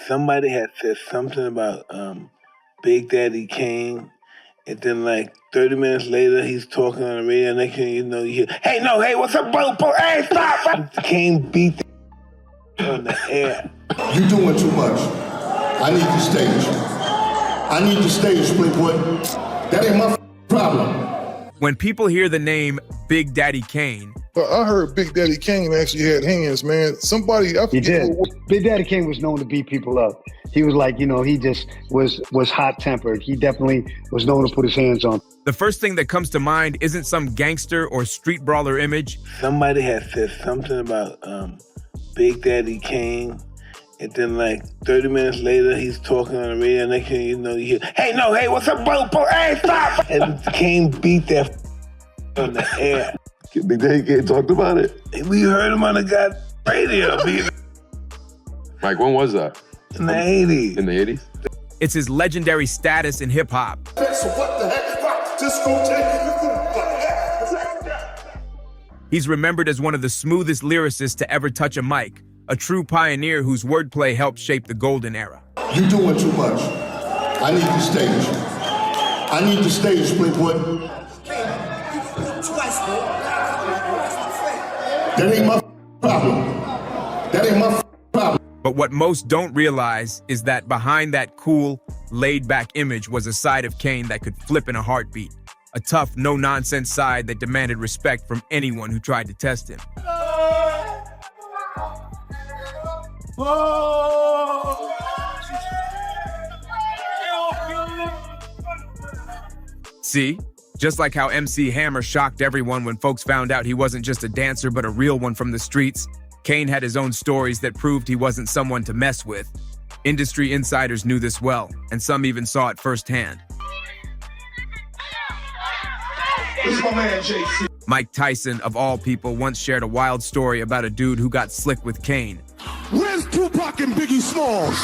somebody had said something about Big Daddy Kane, and then like 30 minutes later, he's talking on the radio. Next thing you know, you hear, hey, what's up, bro? Hey, stop! Kane beat on the air. You doing too much. I need the stage. I need the stage, split boy. That ain't my problem. When people hear the name Big Daddy Kane, but I heard Big Daddy Kane actually had hands, man. Somebody, I forget. He did. Big Daddy Kane was known to beat people up. He was like, he just was hot-tempered. He definitely was known to put his hands on. The first thing that comes to mind isn't some gangster or street brawler image. Somebody had said something about Big Daddy Kane, and then like 30 minutes later, he's talking on the radio. Next thing you know, you hear, hey, what's up, bro? Hey, stop! And Kane beat that on the air. Big Daddy Kane talked about it. We heard him on the radio. Mike, when was that? In the 80s. In the 80s? It's his legendary status in hip-hop. So what the heck? Just go take it. He's remembered as one of the smoothest lyricists to ever touch a mic, a true pioneer whose wordplay helped shape the golden era. You doing too much. I need the stage. I need the stage, split boy. That ain't my problem. That ain't my problem. But what most don't realize is that behind that cool, laid-back image was a side of Kane that could flip in a heartbeat. A tough, no-nonsense side that demanded respect from anyone who tried to test him. See? Just like how MC Hammer shocked everyone when folks found out he wasn't just a dancer but a real one from the streets, Kane had his own stories that proved he wasn't someone to mess with. Industry insiders knew this well, and some even saw it firsthand. This is my man, JC. Mike Tyson, of all people, once shared a wild story about a dude who got slick with Kane. Where's Tupac and Biggie Smalls?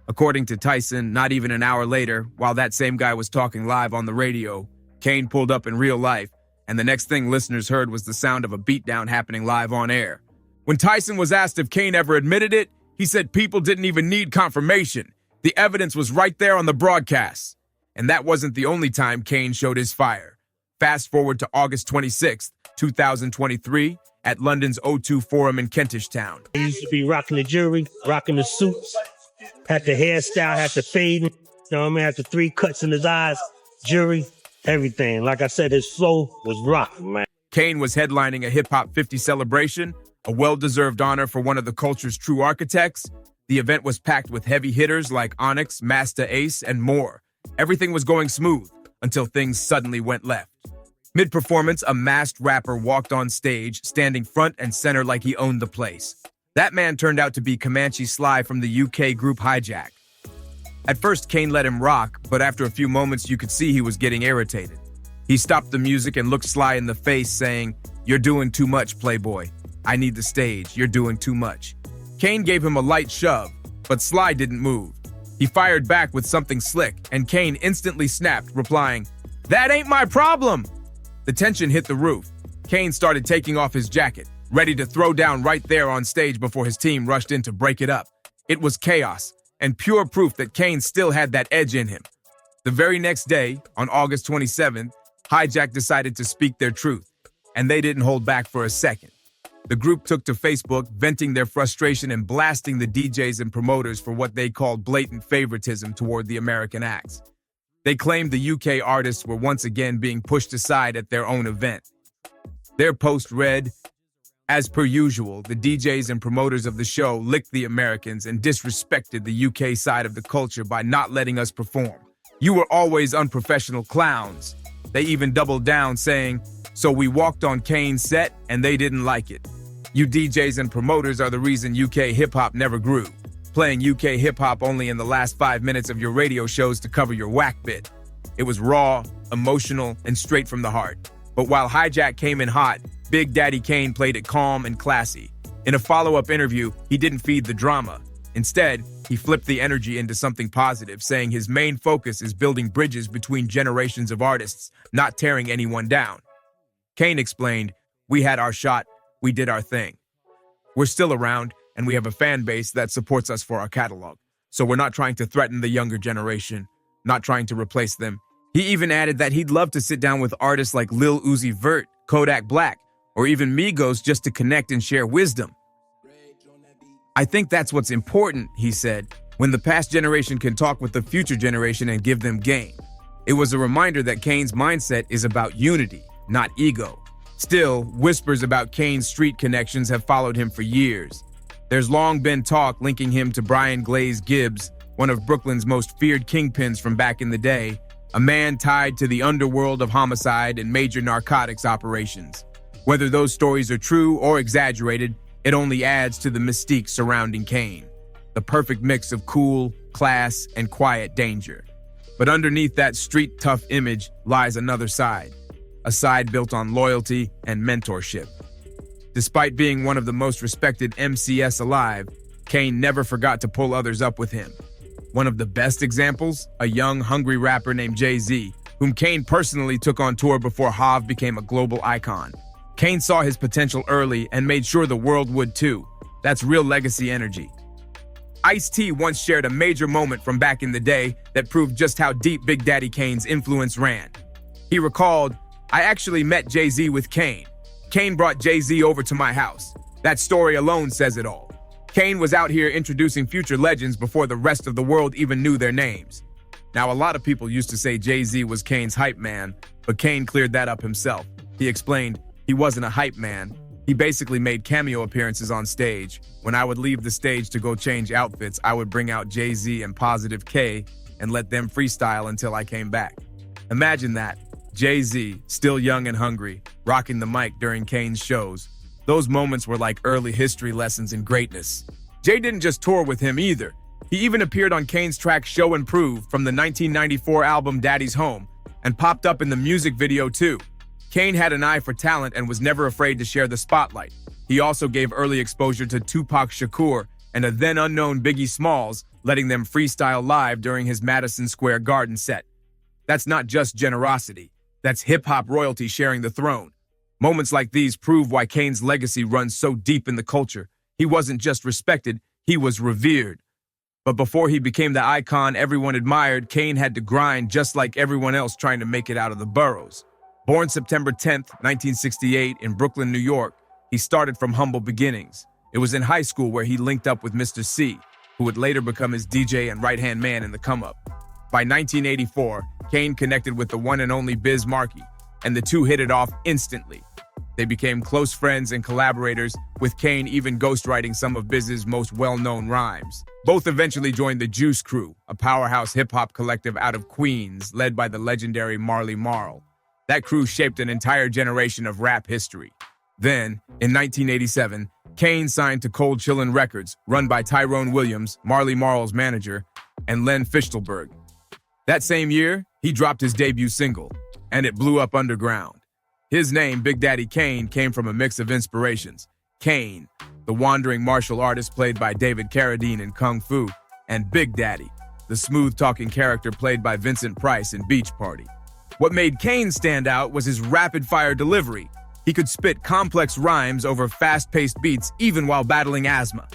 According to Tyson, not even an hour later, while that same guy was talking live on the radio, Kane pulled up in real life, and the next thing listeners heard was the sound of a beatdown happening live on air. When Tyson was asked if Kane ever admitted it, he said people didn't even need confirmation. The evidence was right there on the broadcast. And that wasn't the only time Kane showed his fire. Fast forward to August 26th, 2023, at London's O2 Forum in Kentish Town. He used to be rocking the jewelry, rocking the suits, had the hairstyle, had the fade, had the 3 cuts in his eyes, jewelry, everything. Like I said, his flow was rocking, man. Kane was headlining a Hip Hop 50 celebration, a well-deserved honor for one of the culture's true architects. The event was packed with heavy hitters like Onyx, Masta Ace, and more. Everything was going smooth until things suddenly went left. Mid-performance, a masked rapper walked on stage, standing front and center like he owned the place. That man turned out to be Comanche Sly from the UK group Hijack. At first, Kane let him rock, but after a few moments, you could see he was getting irritated. He stopped the music and looked Sly in the face, saying, "You're doing too much, Playboy. I need the stage. You're doing too much." Kane gave him a light shove, but Sly didn't move. He fired back with something slick, and Kane instantly snapped, replying, "That ain't my problem!" The tension hit the roof. Kane started taking off his jacket, ready to throw down right there on stage before his team rushed in to break it up. It was chaos, and pure proof that Kane still had that edge in him. The very next day, on August 27th, Hijack decided to speak their truth, and they didn't hold back for a second. The group took to Facebook, venting their frustration and blasting the DJs and promoters for what they called blatant favoritism toward the American acts. They claimed the UK artists were once again being pushed aside at their own event. Their post read, "As per usual, the DJs and promoters of the show licked the Americans and disrespected the UK side of the culture by not letting us perform. You were always unprofessional clowns." They even doubled down, saying, "So we walked on Kane's set and they didn't like it. You DJs and promoters are the reason UK hip-hop never grew, playing UK hip-hop only in the last 5 minutes of your radio shows to cover your whack bit." It was raw, emotional, and straight from the heart. But while Hijack came in hot, Big Daddy Kane played it calm and classy. In a follow-up interview, he didn't feed the drama. Instead, he flipped the energy into something positive, saying his main focus is building bridges between generations of artists, not tearing anyone down. Kane explained, "We had our shot, we did our thing." We're still around, and we have a fan base that supports us for our catalog. So we're not trying to threaten the younger generation, not trying to replace them. He even added that he'd love to sit down with artists like Lil Uzi Vert, Kodak Black, or even Migos just to connect and share wisdom. I think that's what's important, he said, when the past generation can talk with the future generation and give them game. It was a reminder that Kane's mindset is about unity, not ego. Still, whispers about Kane's street connections have followed him for years. There's long been talk linking him to Brian Glaze Gibbs, one of Brooklyn's most feared kingpins from back in the day, a man tied to the underworld of homicide and major narcotics operations. Whether those stories are true or exaggerated, it only adds to the mystique surrounding Kane. The perfect mix of cool, class, and quiet danger. But underneath that street-tough image lies another side, a side built on loyalty and mentorship. Despite being one of the most respected MCs alive, Kane never forgot to pull others up with him. One of the best examples, a young, hungry rapper named Jay-Z, whom Kane personally took on tour before Hav became a global icon. Kane saw his potential early and made sure the world would too. That's real legacy energy. Ice-T once shared a major moment from back in the day that proved just how deep Big Daddy Kane's influence ran. He recalled, "I actually met Jay-Z with Kane. Kane brought Jay-Z over to my house. That story alone says it all. Kane was out here introducing future legends before the rest of the world even knew their names." Now, a lot of people used to say Jay-Z was Kane's hype man, but Kane cleared that up himself. He explained, he wasn't a hype man. He basically made cameo appearances on stage. When I would leave the stage to go change outfits, I would bring out Jay-Z and Positive K and let them freestyle until I came back. Imagine that. Jay-Z, still young and hungry, rocking the mic during Kane's shows. Those moments were like early history lessons in greatness. Jay didn't just tour with him either. He even appeared on Kane's track Show and Prove from the 1994 album Daddy's Home and popped up in the music video too. Kane had an eye for talent and was never afraid to share the spotlight. He also gave early exposure to Tupac Shakur and a then unknown Biggie Smalls, letting them freestyle live during his Madison Square Garden set. That's not just generosity. That's hip-hop royalty sharing the throne. Moments like these prove why Kane's legacy runs so deep in the culture. He wasn't just respected, he was revered. But before he became the icon everyone admired, Kane had to grind just like everyone else trying to make it out of the boroughs. Born September 10th, 1968 in Brooklyn, New York, he started from humble beginnings. It was in high school where he linked up with Mr. C, who would later become his DJ and right-hand man in the come-up. By 1984, Kane connected with the one and only Biz Markie, and the two hit it off instantly. They became close friends and collaborators, with Kane even ghostwriting some of Biz's most well-known rhymes. Both eventually joined the Juice Crew, a powerhouse hip-hop collective out of Queens, led by the legendary Marley Marl. That crew shaped an entire generation of rap history. Then, in 1987, Kane signed to Cold Chillin' Records, run by Tyrone Williams, Marley Marl's manager, and Len Fichtelberg. That same year, he dropped his debut single, and it blew up underground. His name, Big Daddy Kane, came from a mix of inspirations. Kane, the wandering martial artist played by David Carradine in Kung Fu, and Big Daddy, the smooth-talking character played by Vincent Price in Beach Party. What made Kane stand out was his rapid-fire delivery. He could spit complex rhymes over fast-paced beats even while battling asthma.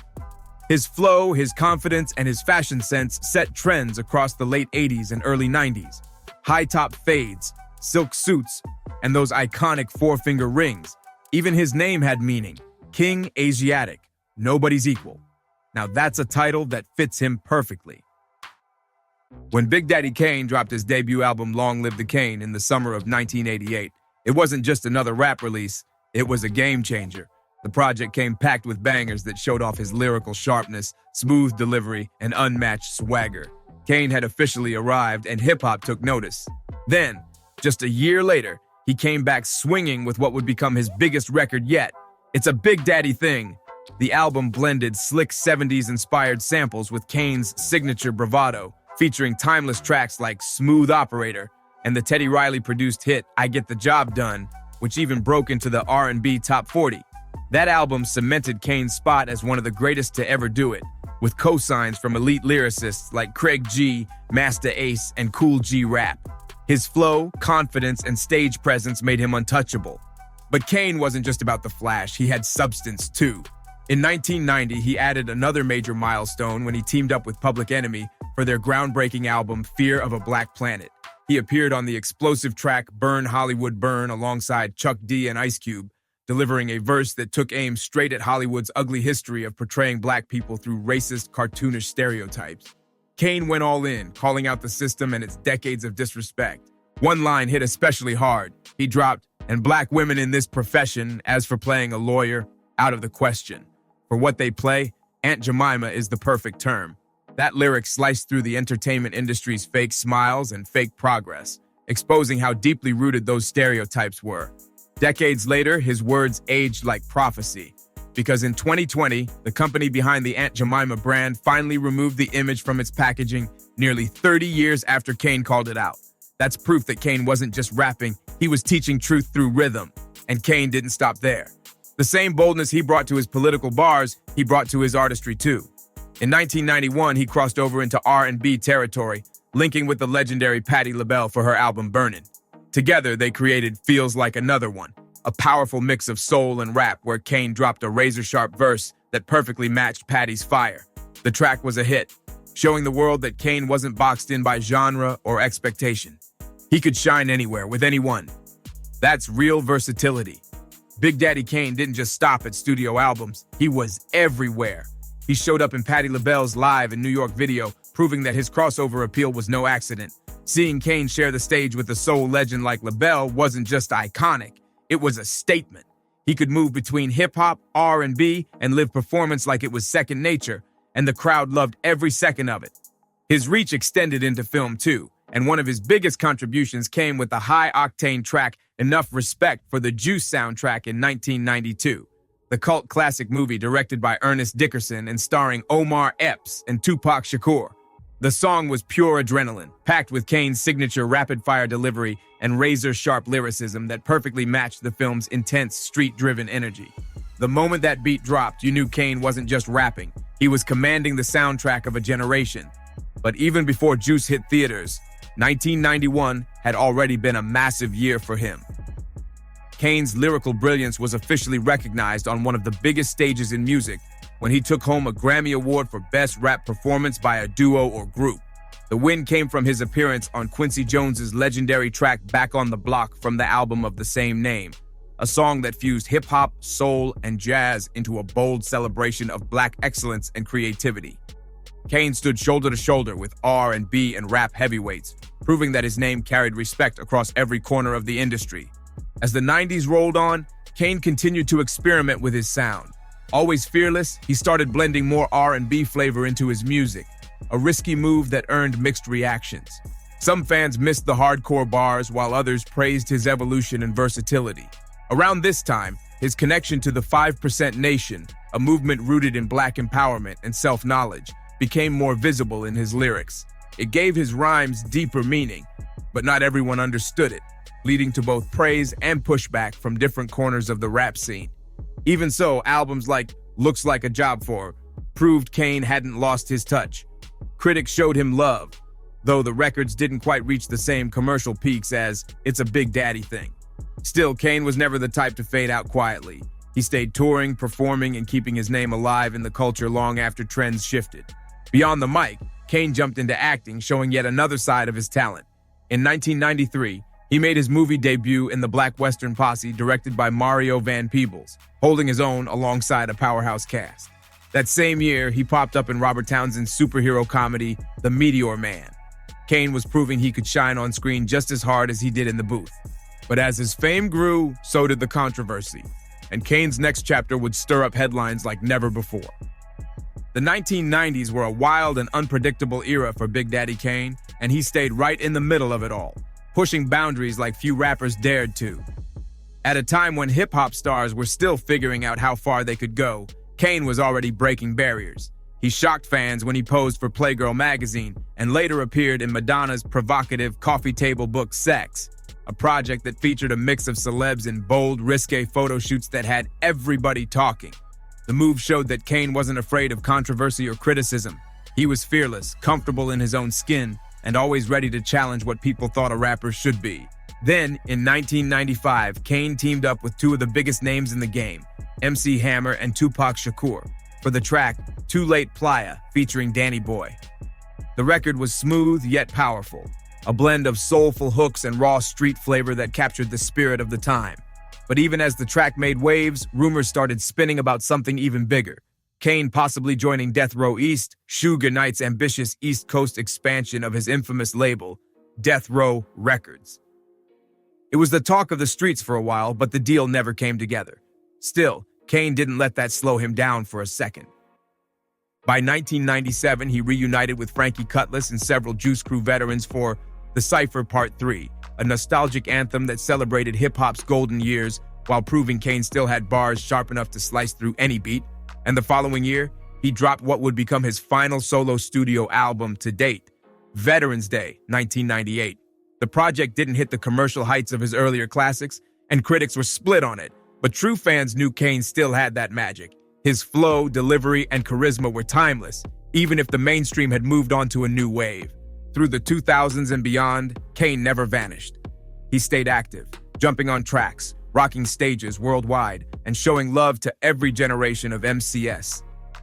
His flow, his confidence, and his fashion sense set trends across the late 80s and early 90s. High-top fades, silk suits, and those iconic four-finger rings. Even his name had meaning. King Asiatic, nobody's equal. Now that's a title that fits him perfectly. When Big Daddy Kane dropped his debut album Long Live the Kane in the summer of 1988, it wasn't just another rap release, it was a game changer. The project came packed with bangers that showed off his lyrical sharpness, smooth delivery, and unmatched swagger. Kane had officially arrived and hip-hop took notice. Then, just a year later, he came back swinging with what would become his biggest record yet. It's a Big Daddy thing. The album blended slick 70s-inspired samples with Kane's signature bravado, featuring timeless tracks like Smooth Operator and the Teddy Riley-produced hit I Get the Job Done, which even broke into the R&B Top 40. That album cemented Kane's spot as one of the greatest to ever do it, with cosigns from elite lyricists like Craig G, Master Ace, and Cool G Rap. His flow, confidence, and stage presence made him untouchable. But Kane wasn't just about the flash, he had substance too. In 1990, he added another major milestone when he teamed up with Public Enemy for their groundbreaking album Fear of a Black Planet. He appeared on the explosive track Burn Hollywood Burn alongside Chuck D and Ice Cube, delivering a verse that took aim straight at Hollywood's ugly history of portraying black people through racist, cartoonish stereotypes. Kane went all in, calling out the system and its decades of disrespect. One line hit especially hard. He dropped, "And black women in this profession, as for playing a lawyer, out of the question. For what they play, Aunt Jemima is the perfect term." That lyric sliced through the entertainment industry's fake smiles and fake progress, exposing how deeply rooted those stereotypes were. Decades later, his words aged like prophecy, because in 2020, the company behind the Aunt Jemima brand finally removed the image from its packaging nearly 30 years after Kane called it out. That's proof that Kane wasn't just rapping, he was teaching truth through rhythm, and Kane didn't stop there. The same boldness he brought to his political bars, he brought to his artistry too. In 1991, he crossed over into R&B territory, linking with the legendary Patti LaBelle for her album Burnin'. Together, they created Feels Like Another One, a powerful mix of soul and rap where Kane dropped a razor-sharp verse that perfectly matched Patti's fire. The track was a hit, showing the world that Kane wasn't boxed in by genre or expectation. He could shine anywhere with anyone. That's real versatility. Big Daddy Kane didn't just stop at studio albums, he was everywhere. He showed up in Patti LaBelle's Live in New York video, proving that his crossover appeal was no accident. Seeing Kane share the stage with a soul legend like LaBelle wasn't just iconic, it was a statement. He could move between hip-hop, R&B, and live performance like it was second nature, and the crowd loved every second of it. His reach extended into film too, and one of his biggest contributions came with the high-octane track Enough Respect for the Juice soundtrack in 1992. The cult classic movie directed by Ernest Dickerson and starring Omar Epps and Tupac Shakur. The song was pure adrenaline, packed with Kane's signature rapid-fire delivery and razor-sharp lyricism that perfectly matched the film's intense, street-driven energy. The moment that beat dropped, you knew Kane wasn't just rapping. He was commanding the soundtrack of a generation. But even before Juice hit theaters, 1991 had already been a massive year for him. Kane's lyrical brilliance was officially recognized on one of the biggest stages in music when he took home a Grammy Award for Best Rap Performance by a Duo or Group. The win came from his appearance on Quincy Jones's legendary track Back on the Block from the album of the same name, a song that fused hip-hop, soul, and jazz into a bold celebration of Black excellence and creativity. Kane stood shoulder to shoulder with R&B and rap heavyweights, proving that his name carried respect across every corner of the industry. As the 90s rolled on, Kane continued to experiment with his sound. Always fearless, he started blending more R&B flavor into his music, a risky move that earned mixed reactions. Some fans missed the hardcore bars, while others praised his evolution and versatility. Around this time, his connection to the 5% Nation, a movement rooted in Black empowerment and self-knowledge, became more visible in his lyrics. It gave his rhymes deeper meaning, but not everyone understood it, leading to both praise and pushback from different corners of the rap scene. Even so, albums like Looks Like a Job For proved Kane hadn't lost his touch. Critics showed him love, though the records didn't quite reach the same commercial peaks as It's a Big Daddy Thing. Still, Kane was never the type to fade out quietly. He stayed touring, performing, and keeping his name alive in the culture long after trends shifted. Beyond the mic, Kane jumped into acting, showing yet another side of his talent. In 1993, he made his movie debut in The Black Western Posse, directed by Mario Van Peebles, holding his own alongside a powerhouse cast. That same year, he popped up in Robert Townsend's superhero comedy, The Meteor Man. Kane was proving he could shine on screen just as hard as he did in the booth. But as his fame grew, so did the controversy, and Kane's next chapter would stir up headlines like never before. The 1990s were a wild and unpredictable era for Big Daddy Kane, and he stayed right in the middle of it all, pushing boundaries like few rappers dared to. At a time when hip-hop stars were still figuring out how far they could go, Kane was already breaking barriers. He shocked fans when he posed for Playgirl magazine and later appeared in Madonna's provocative coffee table book Sex, a project that featured a mix of celebs in bold, risque photo shoots that had everybody talking. The move showed that Kane wasn't afraid of controversy or criticism. He was fearless, comfortable in his own skin, and always ready to challenge what people thought a rapper should be. Then, in 1995, Kane teamed up with two of the biggest names in the game, MC Hammer, and Tupac Shakur for the track Too Late Playa featuring Danny Boy. The record was smooth yet powerful, a blend of soulful hooks and raw street flavor that captured the spirit of the time. But even as the track made waves, rumors started spinning about something even bigger. Kane possibly joining Death Row East, Suge Knight's ambitious East Coast expansion of his infamous label, Death Row Records. It was the talk of the streets for a while, but the deal never came together. Still, Kane didn't let that slow him down for a second. By 1997, he reunited with Frankie Cutlass and several Juice Crew veterans for The Cypher Part 3, a nostalgic anthem that celebrated hip-hop's golden years while proving Kane still had bars sharp enough to slice through any beat. And the following year, he dropped what would become his final solo studio album to date, Veterans Day, 1998. The project didn't hit the commercial heights of his earlier classics, and critics were split on it, but true fans knew Kane still had that magic. His flow, delivery, and charisma were timeless, even if the mainstream had moved on to a new wave. Through the 2000s and beyond, Kane never vanished. He stayed active, jumping on tracks, rocking stages worldwide, and showing love to every generation of MCS.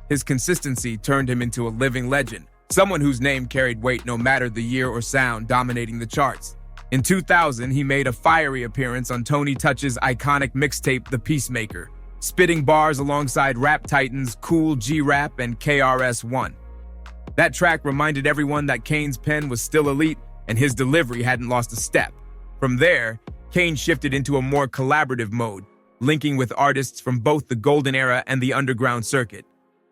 His consistency turned him into a living legend, someone whose name carried weight no matter the year or sound dominating the charts. In 2000, he made a fiery appearance on Tony Touch's iconic mixtape The Peacemaker, spitting bars alongside rap titans Kool G-Rap and KRS-One. That track reminded everyone that Kane's pen was still elite and his delivery hadn't lost a step. From there, Kane shifted into a more collaborative mode, linking with artists from both the golden era and the underground circuit.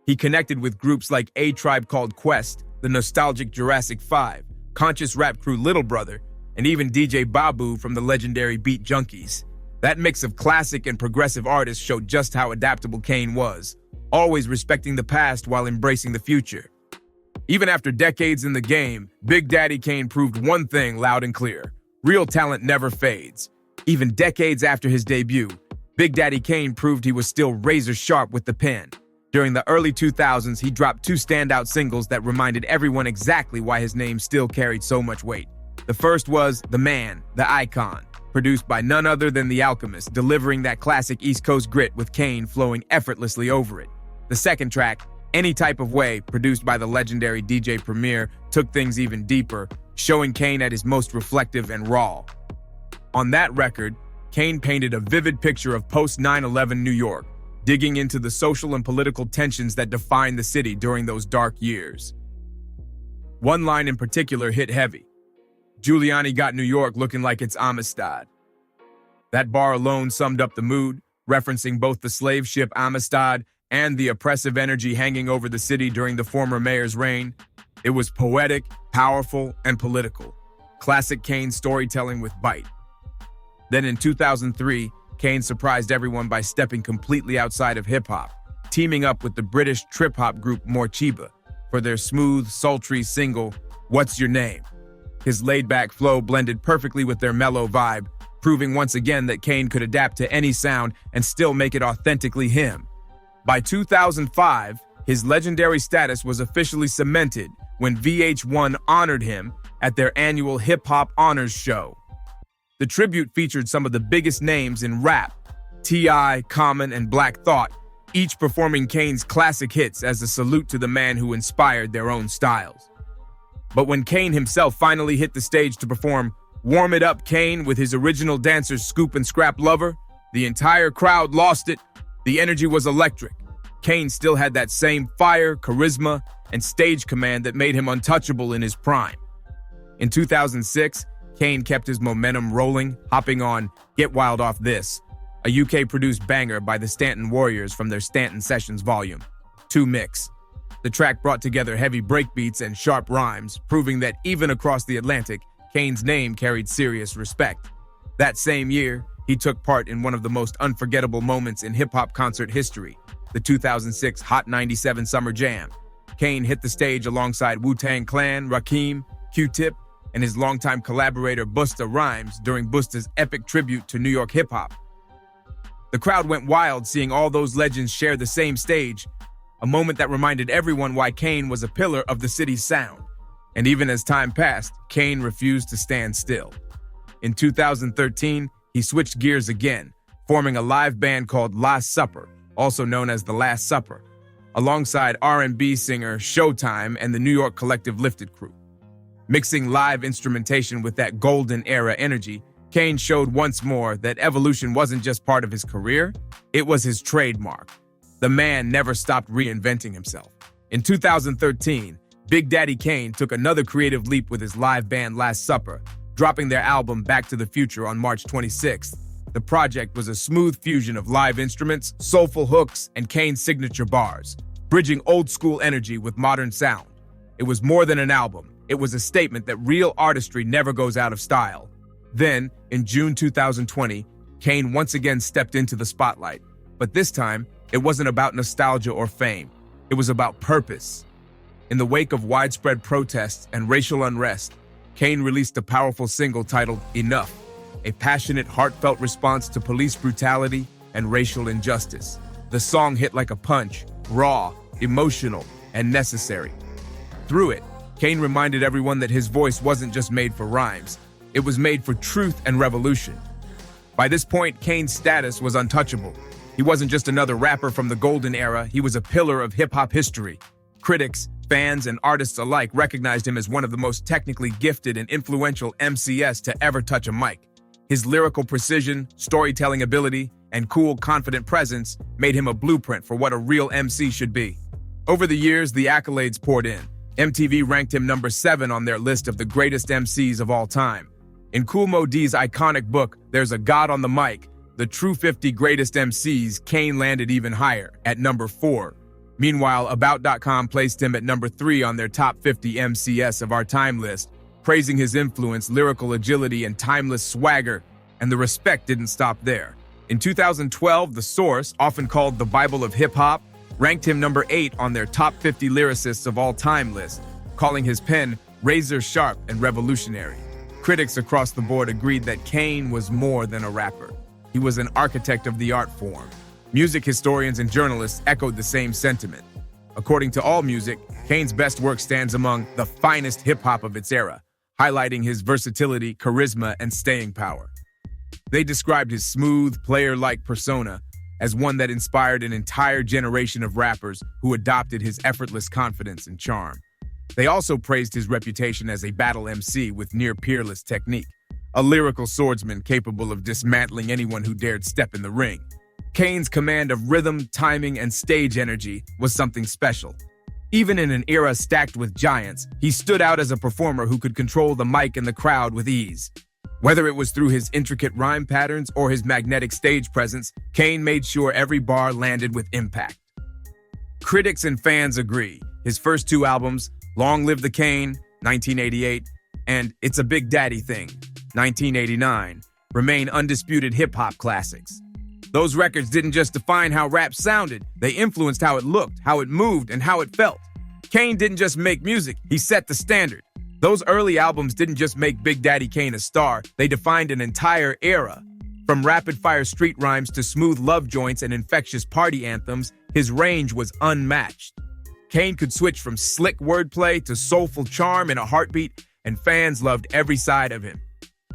He connected with groups like A Tribe Called Quest, the nostalgic Jurassic 5, conscious rap crew Little Brother, and even DJ Babu from the legendary Beat Junkies. That mix of classic and progressive artists showed just how adaptable Kane was, always respecting the past while embracing the future. Even after decades in the game, Big Daddy Kane proved one thing loud and clear: real talent never fades. Even decades after his debut, Big Daddy Kane proved he was still razor sharp with the pen. During the early 2000s, he dropped two standout singles that reminded everyone exactly why his name still carried so much weight. The first was The Man, the Icon, produced by none other than The Alchemist, delivering that classic East Coast grit with Kane flowing effortlessly over it. The second track, Any Type of Way, produced by the legendary DJ Premier, took things even deeper, showing Kane at his most reflective and raw. On that record, Kane painted a vivid picture of post-9/11 New York, digging into the social and political tensions that defined the city during those dark years. One line in particular hit heavy: "Giuliani got New York looking like it's Amistad." That bar alone summed up the mood, referencing both the slave ship Amistad and the oppressive energy hanging over the city during the former mayor's reign. It was poetic, powerful, and political. Classic Kane storytelling with bite. Then in 2003, Kane surprised everyone by stepping completely outside of hip-hop, teaming up with the British trip-hop group Morcheeba for their smooth, sultry single, What's Your Name? His laid-back flow blended perfectly with their mellow vibe, proving once again that Kane could adapt to any sound and still make it authentically him. By 2005, his legendary status was officially cemented when VH1 honored him at their annual Hip-Hop Honors Show. The tribute featured some of the biggest names in rap, T.I., Common, and Black Thought, each performing Kane's classic hits as a salute to the man who inspired their own styles. But when Kane himself finally hit the stage to perform Warm It Up Kane with his original dancers Scoop and Scrap Lover, the entire crowd lost it. The energy was electric. Kane still had that same fire, charisma, and stage command that made him untouchable in his prime. In 2006, Kane kept his momentum rolling, hopping on Get Wild Off This, a UK-produced banger by the Stanton Warriors from their Stanton Sessions Volume 2 mix. The track brought together heavy breakbeats and sharp rhymes, proving that even across the Atlantic, Kane's name carried serious respect. That same year, he took part in one of the most unforgettable moments in hip-hop concert history, the 2006 Hot 97 Summer Jam. Kane hit the stage alongside Wu-Tang Clan, Rakim, Q-Tip, and his longtime collaborator Busta Rhymes during Busta's epic tribute to New York hip-hop. The crowd went wild seeing all those legends share the same stage, a moment that reminded everyone why Kane was a pillar of the city's sound. And even as time passed, Kane refused to stand still. In 2013, he switched gears again, forming a live band called Last Supper, also known as The Last Supper, alongside R&B singer Showtime and the New York collective Lifted crew. Mixing live instrumentation with that golden era energy, Kane showed once more that evolution wasn't just part of his career, it was his trademark. The man never stopped reinventing himself. In 2013, Big Daddy Kane took another creative leap with his live band Last Supper, dropping their album Back to the Future on March 26th. The project was a smooth fusion of live instruments, soulful hooks, and Kane's signature bars, bridging old-school energy with modern sound. It was more than an album. It was a statement that real artistry never goes out of style. Then, in June 2020, Kane once again stepped into the spotlight. But this time, it wasn't about nostalgia or fame. It was about purpose. In the wake of widespread protests and racial unrest, Kane released a powerful single titled Enough, a passionate, heartfelt response to police brutality and racial injustice. The song hit like a punch, raw, emotional, and necessary. Through it, Kane reminded everyone that his voice wasn't just made for rhymes, it was made for truth and revolution. By this point, Kane's status was untouchable. He wasn't just another rapper from the golden era, he was a pillar of hip-hop history. Critics, fans, and artists alike recognized him as one of the most technically gifted and influential MCs to ever touch a mic. His lyrical precision, storytelling ability, and cool, confident presence made him a blueprint for what a real MC should be. Over the years, the accolades poured in. MTV ranked him number 7 on their list of the greatest MCs of all time. In Kool Moe Dee's iconic book, There's a God on the Mic, the True 50 Greatest MCs, Kane landed even higher, at number 4. Meanwhile, About.com placed him at number 3 on their top 50 MCs of our time list, praising his influence, lyrical agility, and timeless swagger, and the respect didn't stop there. In 2012, The Source, often called the Bible of hip-hop, ranked him number 8 on their top 50 lyricists of all time list, calling his pen razor-sharp and revolutionary. Critics across the board agreed that Kane was more than a rapper. He was an architect of the art form. Music historians and journalists echoed the same sentiment. According to AllMusic, Kane's best work stands among the finest hip-hop of its era, highlighting his versatility, charisma, and staying power. They described his smooth, player-like persona as one that inspired an entire generation of rappers who adopted his effortless confidence and charm. They also praised his reputation as a battle MC with near-peerless technique, a lyrical swordsman capable of dismantling anyone who dared step in the ring. Kane's command of rhythm, timing, and stage energy was something special. Even in an era stacked with giants, he stood out as a performer who could control the mic and the crowd with ease. Whether it was through his intricate rhyme patterns or his magnetic stage presence, Kane made sure every bar landed with impact. Critics and fans agree. His first 2 albums, Long Live the Kane, 1988, and It's a Big Daddy Thing, 1989, remain undisputed hip-hop classics. Those records didn't just define how rap sounded, they influenced how it looked, how it moved, and how it felt. Kane didn't just make music, he set the standard. Those early albums didn't just make Big Daddy Kane a star, they defined an entire era. From rapid-fire street rhymes to smooth love joints and infectious party anthems, his range was unmatched. Kane could switch from slick wordplay to soulful charm in a heartbeat, and fans loved every side of him.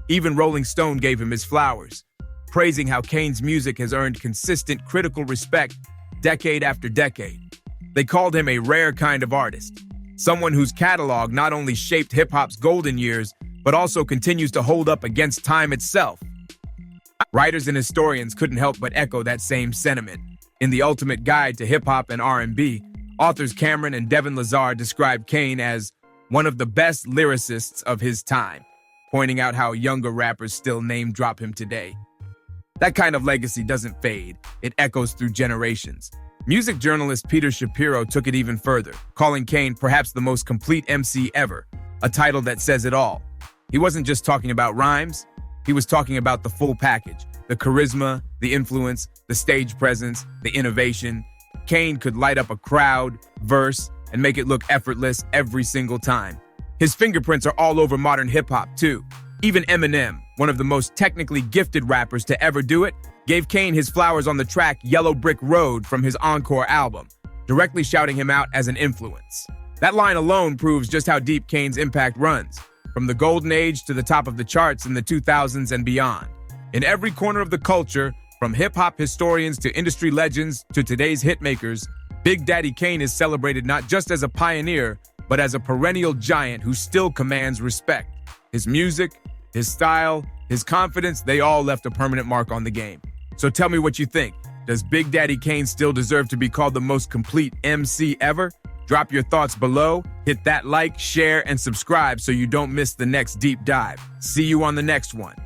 Even Rolling Stone gave him his flowers, praising how Kane's music has earned consistent critical respect decade after decade. They called him a rare kind of artist, someone whose catalog not only shaped hip-hop's golden years, but also continues to hold up against time itself. Writers and historians couldn't help but echo that same sentiment. In The Ultimate Guide to Hip-Hop and R&B, authors Cameron and Devin Lazar described Kane as one of the best lyricists of his time, pointing out how younger rappers still name-drop him today. That kind of legacy doesn't fade, it echoes through generations. Music journalist Peter Shapiro took it even further, calling Kane perhaps the most complete MC ever, a title that says it all. He wasn't just talking about rhymes, he was talking about the full package, the charisma, the influence, the stage presence, the innovation. Kane could light up a crowd, verse, and make it look effortless every single time. His fingerprints are all over modern hip-hop, too. Even Eminem, one of the most technically gifted rappers to ever do it, gave Kane his flowers on the track Yellow Brick Road from his Encore album, directly shouting him out as an influence. That line alone proves just how deep Kane's impact runs, from the golden age to the top of the charts in the 2000s and beyond. In every corner of the culture, From hip-hop historians to industry legends to today's hitmakers, Big Daddy Kane is celebrated not just as a pioneer, but as a perennial giant who still commands respect. His music, his style, his confidence, they all left a permanent mark on the game. So tell me what you think. Does Big Daddy Kane still deserve to be called the most complete MC ever? Drop your thoughts below, hit that like, share, and subscribe so you don't miss the next deep dive. See you on the next one.